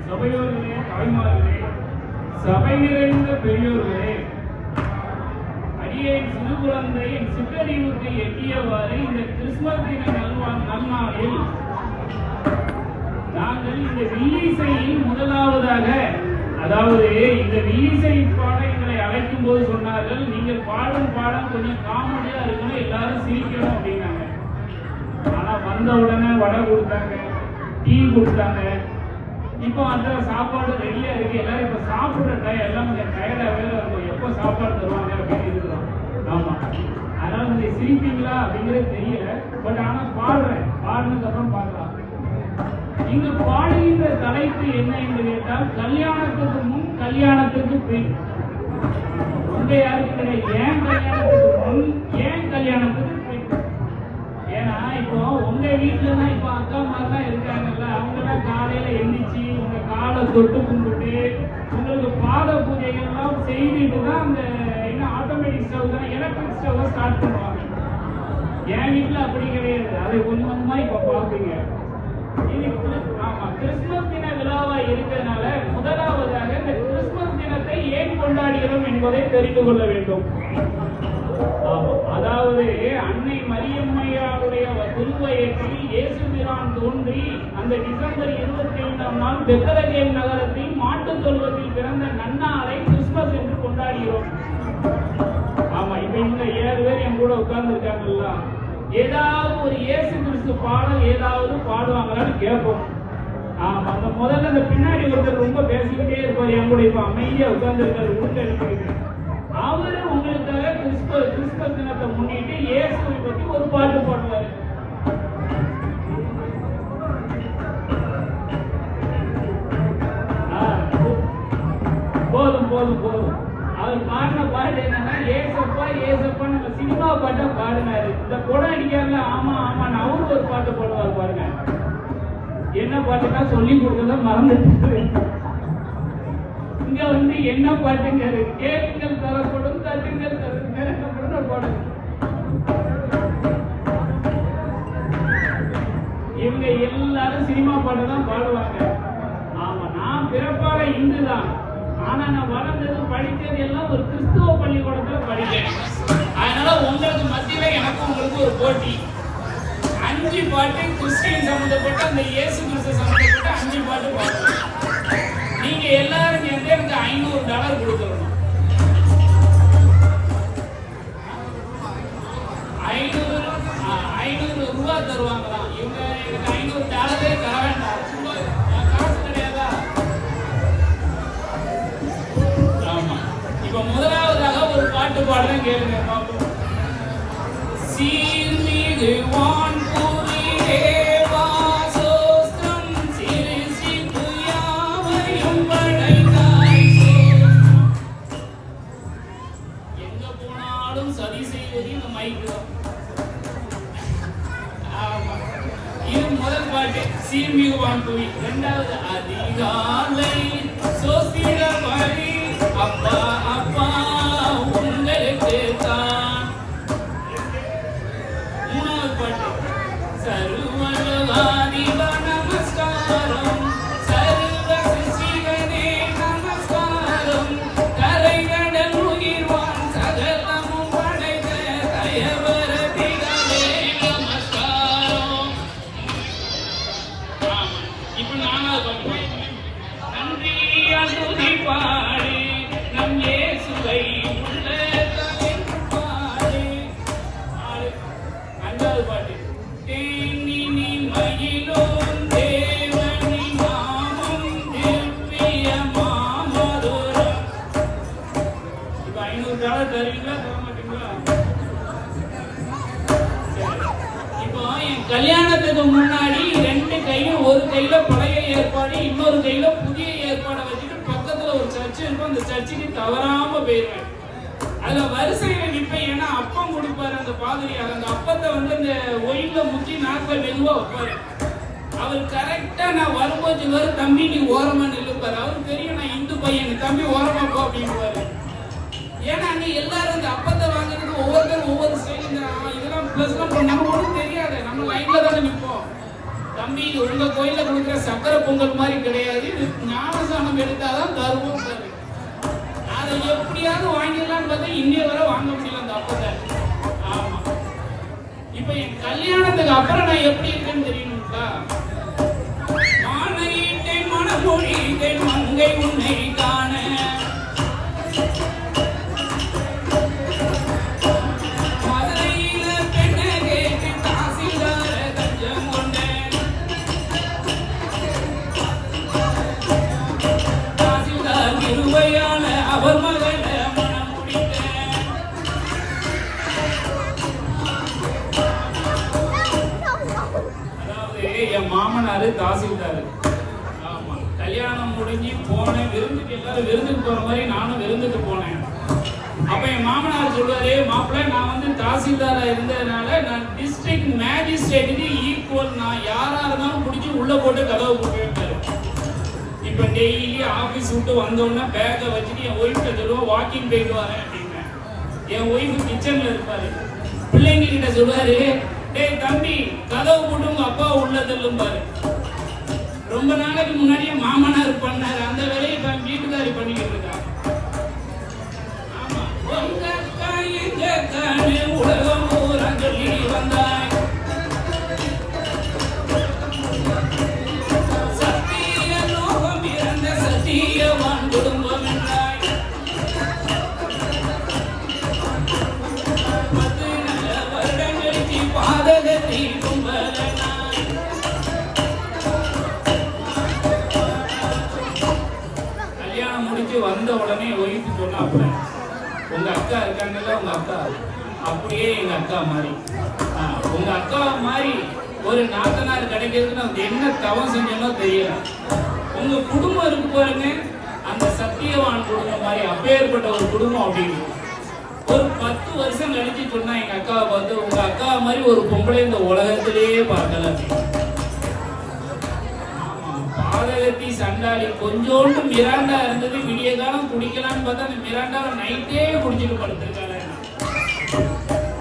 சபையோர்களே, தாய்மார்களே, சபை நிறைந்த பெரியோர்களே, அடியேன் சிறு குழந்தை என் சிற்றறிவுக்கு எட்டியவாறு இந்த கிறிஸ்துமஸ் தின நல்நாளில் நாங்கள் இந்த வில்லிசையில் முதலாவதாக, அதாவது இந்த வில்லிசை பாட எங்களை அழைக்கும் போது சொன்னார்கள், நீங்கள் பாடும் பாடம் கொஞ்சம் காமெடியா இருக்கணும், எல்லாரும் சிரிக்கணும் அப்படின்னாங்க. ஆனா வந்த உடனே வடை கொடுத்தாங்க, டீ கொடுத்தாங்க. இப்போ அந்த சாப்பாடு ரெடியா இருக்கு, எல்லாரும் இப்ப சாப்பிடுற எல்லாம் கொஞ்சம் டயர்டாகவே இருக்கும், எப்போ சாப்பாடு தருவாங்க அப்படின்னு இருக்கிறோம். ஆமா, அதனால நீங்க சிரிப்பீங்களா அப்படிங்கிறது தெரியல, பட் ஆனா பாடுறேன், பாடுனதுக்கு அப்புறம் பார்க்கலாம். இங்கு பாடுகின்ற தலைப்பு என்ன என்று கேட்டால், கல்யாணத்துக்கு முன் கல்யாணத்துக்கு பின். உங்க யாருக்கு கிடையாது, ஏன் கல்யாணத்துக்கு முன் ஏன் கல்யாணத்துக்கு பின். ஏன்னா இப்போ உங்க வீட்டுல தான் இப்போ அக்கா மாதிரிலாம் இருக்காங்கல்ல, அவங்க எல்லாம் காலையில எந்திரிச்சு உங்க காலை தொட்டு கும்பிட்டு உங்களுக்கு பாத பூஜைகள்லாம் செய்துட்டு தான் அந்த என்ன ஆட்டோமேட்டிக் ஸ்டவ் தான் எலக்ட்ரிக் ஸ்டவ் ஸ்டார்ட் பண்ணுவாங்க. என் வீட்டுல அப்படி கிடையாது, அதை கொஞ்சம் கொஞ்சமா இப்ப பாப்பீங்க. இது ஆமா கிறிஸ்துமஸ் தின விழாவா இருக்கிறதுனால முதலாவதாக இந்த கிறிஸ்துமஸ் தினத்தை ஏன் கொண்டாடுகிறோம் என்பதை தெரிந்து கொள்ள வேண்டும். அதாவது அன்னை மரியம்மையாருடைய திருவயத்தில் இயேசு பிரான் தோன்றி அந்த டிசம்பர் 25ஆம் நாள் பெத்லகேம் நகரத்தில் மாட்டுத் தொழுவத்தில் பிறந்த நன்னாளை கிறிஸ்துமஸ் என்று கொண்டாடுகிறோம். ஆமா, இப்ப இந்த 7 பேர் என் கூட உட்கார்ந்து இருக்காங்கல்ல, ஏதாவது ஒரு இயேசு கிறிஸ்து பாடல் ஏதாவது பாடுவாங்களான்னு கேட்போம். ஆமா, அந்த முதல்ல அந்த பின்னாடி ஒருத்தர் ரொம்ப பேசிக்கிட்டே இருப்பார், என் கூட இப்ப அமைதியா உட்கார்ந்து இருக்காரு, உடுக்க எடுத்துக்கிட்டு. அவரு உங்களுக்காக கிறிஸ்துமஸ் தினத்தை முன்னிட்டு இயேசுவை பத்தி ஒரு பாட்டு பாடுவாரு. போதும் போதும் போதும். அவர் பாடின பாட்டு என்னன்னா, ஏசப்பா ஏசப்பா நம்ம சினிமா பாட்டை பாடினாரு. இந்த குடம் அடிக்காங்க, ஆமா ஆமா அவரு ஒரு பாட்டு பாடுவார் பாருங்க. என்ன பாட்டுன்னா சொல்லி கொடுத்தத மறந்துட்டு இங்க வந்து என்ன பாட்டுங்க, கேளுங்கள் தரப்படும், தட்டுங்கள் தரப்படும் பாடுங்க. இவங்க எல்லாரும் சினிமா பாட்டு தான் பாடுவாங்க. ஆமா, நான் பிறப்பால இந்து தான், ஆனா நான் வளர்ந்தது படித்தது எல்லாம் ஒரு கிறிஸ்துவ பள்ளிக்கூடத்துல படித்தேன். அதனால உங்களுக்கு மத்தியில எனக்கு உங்களுக்கு ஒரு போட்டி. 5 பாட்டு கிறிஸ்டியன் சம்பந்தப்பட்ட, அந்த இயேசு கிறிஸ்து சம்பந்தப்பட்ட 5 பாட்டு பாடுவோம். நீங்க எல்லாரும் சேர்ந்து எனக்கு $500 கொடுக்கணும். 500 ரூபாய் தருவாங்களாம். இவங்க எனக்கு $500 தர வேண்டாம், காசு கிடையாதா? ஆமா, இப்ப முதலாவதாக ஒரு பாட்டு பாடுறேன், கேளுங்க பாப்போம். சீர்மிகு வான்புரி தேவா சோஸ்திரம், சிறுசித்து யாவையும் படைத்தாய் சோஸ்திரம். எங்க போனாலும் சதி செய்வது இந்த மைக்கு தான். ஆமா, இது முதல் பாட்டு சீர்மிகு வான்புரி. இரண்டாவது அதிகாலை சோஸ்திர படி அப்பா அப்பா உங்களுக்கு தான். மூணாவது பாட்டு சர்வலோகாதிப நமஸ்காரம், சர்வ சிவனே நமஸ்காரம், கரைகடல் உயிர்வான் சகலமும் படைத்த தயவரதிகளே நமஸ்காரம். இப்ப நானாவது பாட்டு நன்றி அனுதி பாடி நம் இயேசுவை உள்ளத்தில் பாடி. அஞ்சாவது பாட்டு தேனினி மயிலோன் தேவனி நாமம் திவ்ய மாமதுரம். இப்ப $500 தருவீங்களா தர மாட்டீங்களா? இப்போ என் கல்யாணத்துக்கு முன்னாடி 2 கையும், ஒரு கையில பழைய ஏற்பாடு, இன்னொரு கையில புதிய ஏற்பாடை வச்சுட்டு பக்கத்துல ஒரு சர்ச் இருக்கும், அந்த சர்ச்சுக்கு தவறாம போயிருவேன். அதுல வரிசையில நிப்பேன், ஏன்னா அப்பம் கொடுப்பாரு அந்த பாதிரியார். அந்த அப்பத்தை வந்து இந்த ஒயில முக்கி நாட்கள் மெதுவா வைப்பாரு. அவர் கரெக்டா நான் வரும்போது சொல்லுவாரு, தம்பி நீ ஓரமா நில்லுப்பாரு. அவருக்கு தெரியும் நான் இந்து பையன், தம்பி ஓரமா போ அப்படின்னுவாரு. ஏன்னா அங்க எல்லாரும் இந்த அப்பத்தை வாங்குறதுக்கு ஒவ்வொருத்தரும் ஒவ்வொரு ஸ்டைல், இதெல்லாம் பிளஸ் நம்ம ஒன்றும் தெரியாது, நம்ம லைன்ல தானே நிற்போம். தம்பி இது உங்க கோயில கொடுக்குற சக்கரை பொங்கல் மாதிரி கிடையாது, இது ஞானசானம் எடுத்தாதான் தருவோம். அதை எப்படியாவது வாங்கிடலான்னு பார்த்தா இன்னைய வரை வாங்க முடியல அந்த அப்பத்தை. ஆமா, இப்ப என் கல்யாணத்துக்கு அப்புறம் நான் எப்படி இருக்கேன்னு தெரியணும்க்கா. மானையிட்டேன் மனமொழித்தேன் மங்கை உன்னை காண, மதுரையில பெண்ணை கேட்டு தாசில்தார தஞ்சம் கொண்டேன், தாசில்தார் இருவையால அவர் மகளை மனம் முடித்தேன். அதாவது என் மாமனாரு தாசில்தாரு. ஆமா, கல்யாணம் முடிஞ்சு போனேன் விருந்துக்கு, எல்லாரும் விருந்துக்கு போற மாதிரி நானும் விருந்துக்கு போனேன். அப்ப என் மாமனார் சொல்லுவாரு, மாப்பிள்ள நான் வந்து தாசில்தாரா இருந்ததுனால நான் டிஸ்ட்ரிக்ட் மேஜிஸ்ட்ரேட்டுக்கு ஈக்குவல், நான் யாரா இருந்தாலும் பிடிச்சி உள்ள போட்டு கதவை போட்டு வைப்பாரு. இப்ப டெய்லி ஆபீஸ் விட்டு வந்தோன்னா பேக்கை வச்சுட்டு என் ஒய்ஃப்ட சொல்லுவோம் வாக்கிங் போயிட்டு வரேன் அப்படின்னு. என் ஒய்ஃபு கிச்சன்ல இருப்பாரு, பிள்ளைங்க கிட்ட சொல்லுவாரு, டேய் தம்பி கதவு போட்டு உங்க அப்பா உள்ள தள்ளும்பாரு. ரொம்ப நாளைக்கு முன்னாடியே மாமனார் பண்ணாரு, அந்த வேலையை தான் வீட்டுக்காரி பண்ணிக்கிட்டு இருக்கா. ஆமா, உங்க அக்கா எங்க அக்கான்னு உலகம் ஊரா சொல்லி வந்தாய், சத்திய லோகம் இறந்த சத்தியவான் குடும்பம் என்றாய், 10 நல்ல வருடம் கழிச்சு பாதகத்தை கும்பலனாய். கல்யாணம் முடிச்சு வந்த உடனே ஒய்ஃபு சொன்னாப்புல, உங்க அக்கா இருக்காங்கல்ல, உங்க அக்கா அப்படியே எங்க அக்கா மாதிரி, உங்க அக்கா மாதிரி ஒரு நாத்தனார் கிடைக்கிறதுக்கு நான் என்ன தவம் செஞ்சோன்னோ தெரியல. உங்க குடும்பம் இருக்கு பாருங்க, அந்த சத்தியவான் குடும்பம் மாதிரி அப்பேற்பட்ட ஒரு குடும்பம் அப்படின்னு. ஒரு 10 வருஷம் கழிச்சு சொன்னா எங்க அக்காவை பார்த்து, உங்க அக்கா மாதிரி ஒரு பொம்பளை இந்த உலகத்திலேயே பார்க்கல அப்படின்னு. பாதகத்தி சண்டாளி கொஞ்சோண்டு மிராண்டா இருந்தது, விடிய காலம் குடிக்கலான்னு பார்த்தா அந்த மிராண்டாவை நைட்டே குடிச்சிட்டு படுத்திருக்காங்க.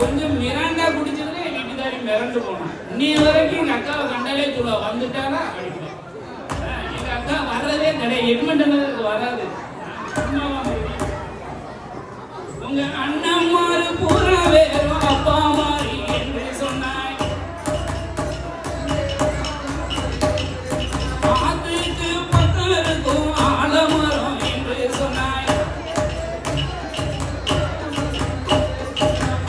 கொஞ்சம் மிராண்டா குடிச்சதுல என் வீட்டுக்காரி மிரண்டு போனான். இன்னி வரைக்கும் எங்க அக்காவை கண்டாலே சொல்லுவா, வந்துட்டானா அடிக்கல. எங்க அக்கா வர்றதே கிடையாது, எட்மண்டனுக்கு வராது. உங்க அண்ணம்மாரு பூரா வேறும் அப்பா மாறி என்று சொன்னாய், ஆத்துக்கு பக்கம் இருக்கும் ஆலமரம் என்று சொன்னாய்,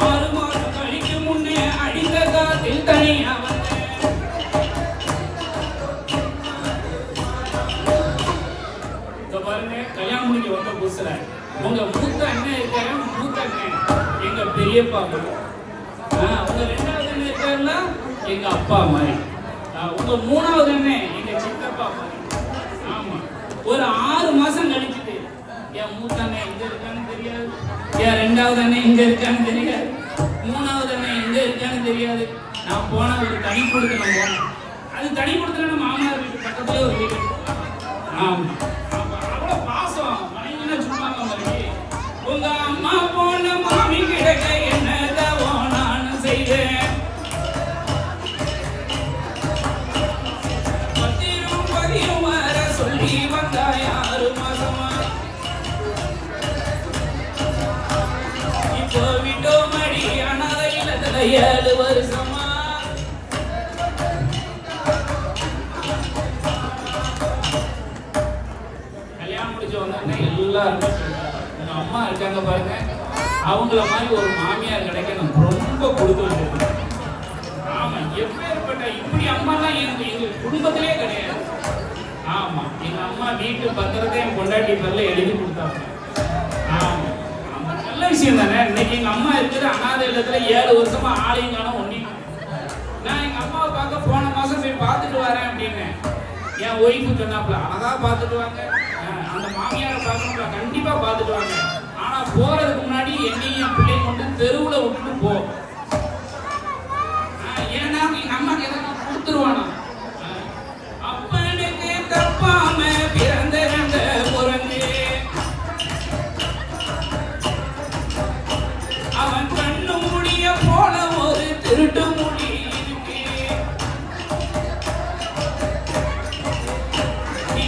6 மாதம் கழிக்கு முன்னே அடித்த காத்தில் தனியா வந்தேன். பாருங்க, கல்யாணம் முடிஞ்சு வந்த புதுசுல உங்க மூத்த அண்ணன் இருக்காரு, மூத்த அண்ணன் எங்க பெரியப்பா மாதிரி, உங்க 2வது அண்ணன் இருக்காருன்னா எங்க அப்பா மாதிரி, உங்க 3வது அண்ணன் எங்க சித்தப்பா மாதிரி. ஆமா, ஒரு 6 மாசம் கழிச்சுட்டு என் மூத்த அண்ணன் எங்க இருக்கான்னு தெரியாது, என் 2வது அண்ணன் எங்க இருக்கான்னு தெரியாது, 3வது அண்ணன் எங்க இருக்கான்னு தெரியாது. நான் போன ஒரு தனி கொடுத்தன போனேன், அது தனி கொடுத்தன மாமனார் வீட்டு பக்கத்துல ஒரு வீடு. ஆமா, அவ்வளவு பாசம், மனைவினா சும்மாங்க மாதிரி. உங்க அம்மா போன மாமி கிடக்க என்னதவோ நான் செய்தேன், பத்திரும் பதியும் வர சொல்லி வந்தா 6 மாசமா, இப்போ விட்டோ மடி அனாதை இல்லத்துல 7 வருஷமா. கல்யாணம் முடிச்சு வந்தோடனே எல்லாருமே உங்க அம்மா இருக்காங்க பாருங்க, அவங்கள மாதிரி ஒரு மாமியார் கிடைக்க நான் ரொம்ப கொடுத்து வச்சிருக்கேன். ஆமா, எப்பேற்பட்ட இப்படி அம்மாலாம் எங்க குடும்பத்திலே கிடையாது. ஆமா, எங்க அம்மா வீட்டு பத்திரத்தை என் பொண்டாட்டி பேர்ல எழுதி கொடுத்தாங்க. ஆமா, நல்ல விஷயம் தானே. இன்னைக்கு எங்க அம்மா இருக்கிற அனாதை இல்லத்துல 7 வருஷமா ஆளையும் காணோம் ஒன்னையும். நான் எங்க அம்மாவை பார்க்க போன மாசம் போய் பார்த்துட்டு வரேன் அப்படின்னு என் ஒய்ஃபு சொன்னாப்புல, அழகா பார்த்துட்டு வாங்க, அந்த மாமியாரை பார்க்கணும்ல கண்டிப்பா பார்த்துட்டு வாங்க, ஆனா போறதுக்கு முன்னாடி என்னையும் என் பிள்ளையை கொண்டு தெருவுல விட்டுட்டு போ. ஏன்னா எங்க அம்மாக்கு எதாவது கொடுத்துருவானா,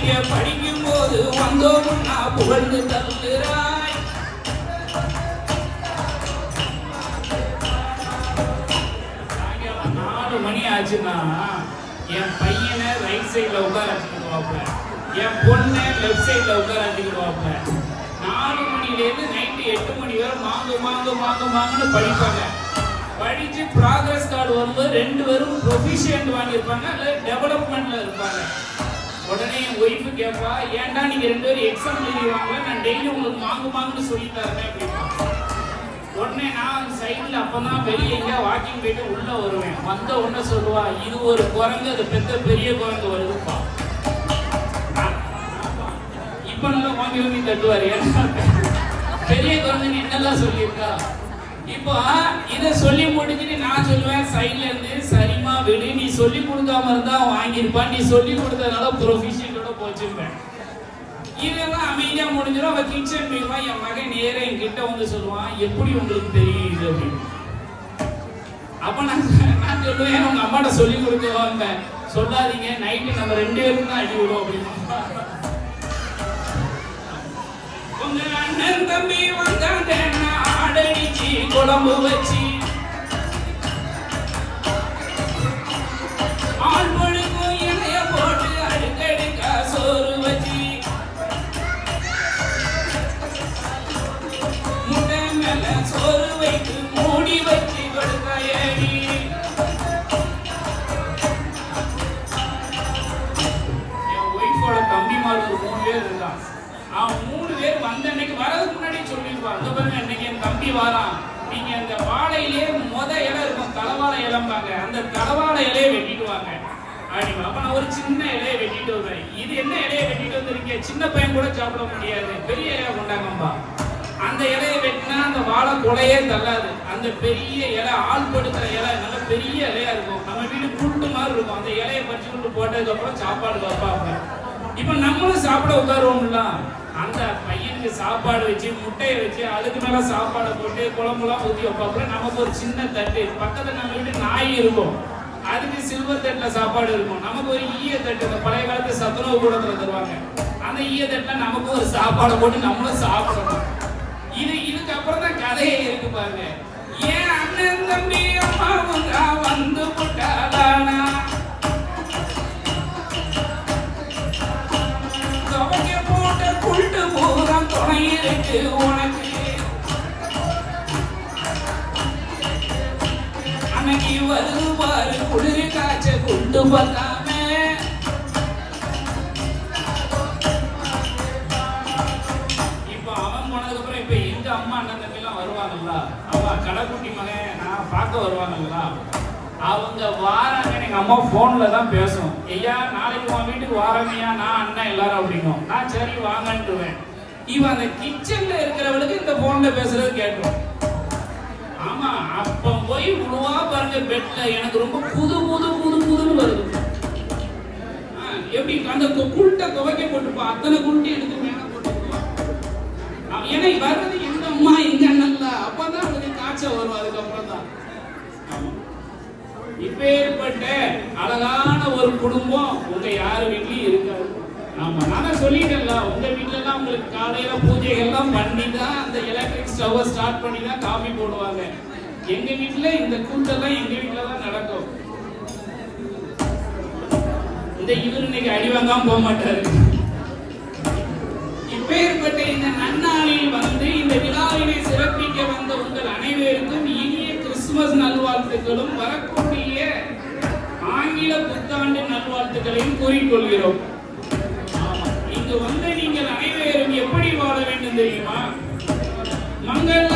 நீங்க படிக்கும் போது வந்தோம்னா புகழ்ந்து தள்ளுறாய். 4 மணி ஆச்சுன்னா என் பையனை ரைட் சைட்ல உட்கார வச்சுக்கிடுவாப்ல, என் பொண்ணை லெஃப்ட் சைட்ல உட்கார வச்சுக்கிடுவாப்ல. 4 மணிலேருந்து நைட்டு 8 மணி வரை மாங்குன்னு படிப்பாங்க. படிச்சு ப்ராக்ரஸ் கார்டு வரும்போது 2 பேரும் ப்ரொஃபிஷியன்ட் வாங்கியிருப்பாங்க, அல்ல டெவலப்மெண்ட்ல இருப்பாங்க. உடனே என் ஒய்ஃபு கேட்பா, ஏன்டா நீங்க 2 பேரும் எக்ஸாம் எழுதிவாங்க, நான் டெய்லி உங்களுக்கு மாங்குன்னு சொல்லி தரேன் அப்படின்னா. உடனே நான் சைடில் அப்பதான் வெளியே எங்கேயா வாக்கிங் போயிட்டு உள்ள வருவேன். வந்த உடனே சொல்லுவா, இது ஒரு குரங்கு, அது பெரிய குரங்கு வருதுப்பா. இப்ப நல்லா வாங்கி தட்டுவாரு, பெரிய குரங்குன்னு என்னெல்லாம் சொல்லியிருக்கா. இப்போ இதை சொல்லி முடிச்சுட்டு நான் சொல்லுவேன் சைட்ல இருந்து, சரிமா விடு, நீ சொல்லி கொடுக்காம இருந்தா வாங்கியிருப்பான், நீ சொல்லி கொடுத்ததுனால ப்ரொஃபிஷியன்டோட போச்சுப்பேன். இதெல்லாம் அமைதியா முடிஞ்சிடும். அவன் கிச்சன் போயிடுவா. என் மகன் நேர என்கிட்ட வந்து சொல்லுவான், எப்படி உங்களுக்கு தெரியும் இது அப்படின்னு. அப்ப நான் சொல்லுவேன், உங்க அம்மாட்ட சொல்லி கொடுக்குவாங்க, சொல்லாதீங்க, நைட்டு நம்ம 2 பேரும் தான் அடி விடுவோம் அப்படின்னு. உங்க அண்ணன் தம்பி வந்தாங்க, ஆடடிச்சு குழம்பு வச்சு ஆள் பொழுக்கும் இலைய போட்டு அடுக்கடுக்கா சோறு வச்சு முட்டை மேல சோறு வைத்து மூடி வச்சு கொடுத்தாயடி. என் ஒய்ஃபோட தம்பிமார் ஒரு 3 பேர் இருந்தான். அவன் 3 பேர் வந்த அன்னைக்கு வரதுக்கு முன்னாடி சொல்லிடுவான், அந்த பாருங்க இன்னைக்கு என் தம்பி வாரான், நீங்க அந்த வாழையிலே இலை இருக்கும், தலவாழை இலம்பாங்க, அந்த தலவாழை இலையை வெட்டிடுவாங்க அப்படிமா. அப்ப நான் ஒரு சின்ன இலையை வெட்டிட்டு வருவேன். இது என்ன இலையை வெட்டிட்டு வந்திருக்கீங்க, சின்ன பையன் கூட சாப்பிட முடியாது, பெரிய இலையை கொண்டாங்கப்பா. அந்த இலையை வெட்டினா அந்த வாழை கொலையே தள்ளாது. அந்த பெரிய இலை, ஆள் படுக்கிற இலை, நல்ல பெரிய இலையா இருக்கும், நம்ம வீடு புட்டு மாதிரி இருக்கும். அந்த இலையை பறிச்சு கொண்டு போட்டதுக்கு அப்புறம் சாப்பாடு வைப்பாங்க. இப்ப நம்மளும் சாப்பிட உட்காருவோம்ல, அந்த பையனுக்கு சாப்பாடு வச்சு முட்டையை வச்சு அதுக்கு மேல சாப்பாடை போட்டு குழம்புலாம் ஊற்றி வைப்பாப்புல. நமக்கு ஒரு சின்ன தட்டு, பக்கத்துல நம்ம வீட்டு நாய் இருக்கும், அதுக்கு சில்வர் தட்டுல சாப்பாடு இருக்கும். நமக்கு ஒரு ஈய தட்டு, இந்த பழைய காலத்து சத்துணவு கூடத்துல தருவாங்க, அந்த ஈய தட்டுல நமக்கு ஒரு சாப்பாடை போட்டு நம்மளும் சாப்பிடணும். இதுக்கப்புறம் தான் கதையே இருக்கு பாருங்க. ஏன் அண்ணன் தம்பி அம்மாவும் வந்து போட்டாதானா, குண்டு பூரம் துணை இருக்கு உனக்கு. அன்னைக்கு வருது பாரு குளிர் காய்ச்ச குண்டு பத்தாம. இப்ப அவன் போனதுக்கு அப்புறம் இப்ப எங்க அம்மா அண்ணன் தம்பி எல்லாம் வருவாங்கல்ல, அவன் கடைக்குட்டி மகன் நான் பார்க்க வருவாங்கல்ல, அவங்க வாராங்க. எங்க அம்மா போன்ல தான் பேசும், ஐயா நாளைக்கு உன் வீட்டுக்கு வாரமையா, நான் அண்ணன் எல்லாரும் அப்படிங்கும். நான் சரி வாங்கன்றுவேன். இவன் அந்த கிச்சன்ல இருக்கிறவளுக்கு இந்த போன்ல பேசுறது கேட்கும். ஆமா, அப்ப போய் உருவா பாருங்க பெட்ல, எனக்கு ரொம்ப புதுன்னு வருது. எப்படி அந்த குட்டை துவைக்க போட்டுப்பா, அத்தனை குட்டி எடுத்து மேல போட்டுக்குவான். ஏன்னா வர்றது எங்க அம்மா எங்க அண்ணன்ல, அப்பதான் அவனுக்கு காய்ச்சல் வரும். அதுக்கப்புறம் தான் இப்பேற்பட்ட அழகான ஒரு குடும்பம் உங்க யாரு வீட்லயும் இருக்காது. ஆமா, நான் சொல்லிட்டேன்ல, உங்க வீட்டுல எல்லாம் உங்களுக்கு காலையில பூஜைகள்லாம் பண்ணி தான் அந்த எலக்ட்ரிக் ஸ்டவ் ஸ்டார்ட் பண்ணி தான் காஃபி போடுவாங்க. எங்க வீட்டுல இந்த கூட்டெல்லாம் எங்க வீட்டுல தான் நடக்கும். இந்த இவர் இன்னைக்கு அடி வாங்காம போக மாட்டாரு. இப்பேற்பட்ட இந்த நன்னாளில் வந்து இந்த விழாவினை சிறப்பிக்க வந்த உங்கள் அனைவருக்கும் இனிய கிறிஸ்துமஸ் நல்வாழ்த்துக்களும் வரக்கூடிய ஆங்கில புத்தாண்டு நல்வாழ்த்துக்களையும் கூறிக்கொள்கிறோம். இங்கு வந்து நீங்கள் அனைவரும் எப்படி வாழ வேண்டும் தெரியுமா? மங்கள